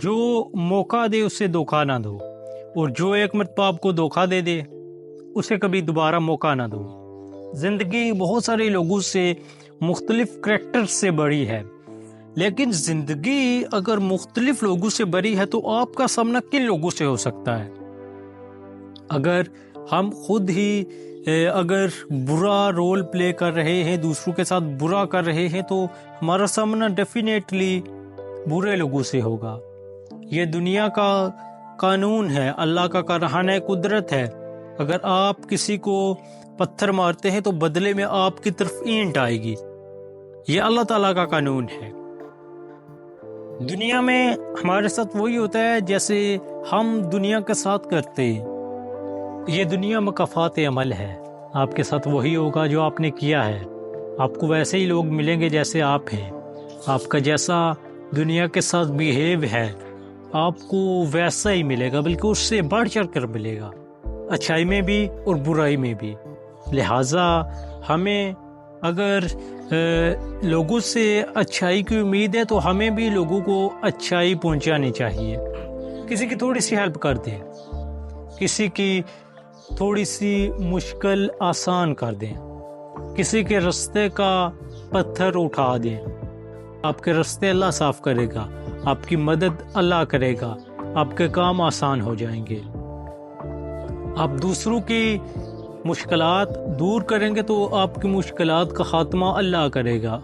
جو موقع دے اسے دھوکہ نہ دو، اور جو ایک مرتبہ آپ کو دھوکہ دے دے اسے کبھی دوبارہ موقع نہ دو۔ زندگی بہت سارے لوگوں سے، مختلف کریکٹر سے بڑی ہے، لیکن زندگی اگر مختلف لوگوں سے بڑی ہے تو آپ کا سامنا کن لوگوں سے ہو سکتا ہے؟ اگر ہم خود ہی اگر برا رول پلے کر رہے ہیں، دوسروں کے ساتھ برا کر رہے ہیں، تو ہمارا سامنا ڈیفینیٹلی برے لوگوں سے ہوگا۔ یہ دنیا کا قانون ہے، اللہ کا کارخانہ قدرت ہے۔ اگر آپ کسی کو پتھر مارتے ہیں تو بدلے میں آپ کی طرف اینٹ آئے گی۔ یہ اللہ تعالیٰ کا قانون ہے۔ دنیا میں ہمارے ساتھ وہی ہوتا ہے جیسے ہم دنیا کے ساتھ کرتے ہیں۔ یہ دنیا مکافات عمل ہے، آپ کے ساتھ وہی ہوگا جو آپ نے کیا ہے۔ آپ کو ویسے ہی لوگ ملیں گے جیسے آپ ہیں، آپ کا جیسا دنیا کے ساتھ بیہیو ہے آپ کو ویسا ہی ملے گا، بلکہ اس سے بڑھ چڑھ کر ملے گا، اچھائی میں بھی اور برائی میں بھی۔ لہٰذا ہمیں اگر لوگوں سے اچھائی کی امید ہے تو ہمیں بھی لوگوں کو اچھائی پہنچانی چاہیے۔ کسی کی تھوڑی سی ہیلپ کر دیں، کسی کی تھوڑی سی مشکل آسان کر دیں، کسی کے رستے کا پتھر اٹھا دیں۔ آپ کے رستے اللہ صاف کرے گا، آپ کی مدد اللہ کرے گا، آپ کے کام آسان ہو جائیں گے۔ آپ دوسروں کی مشکلات دور کریں گے تو آپ کی مشکلات کا خاتمہ اللہ کرے گا۔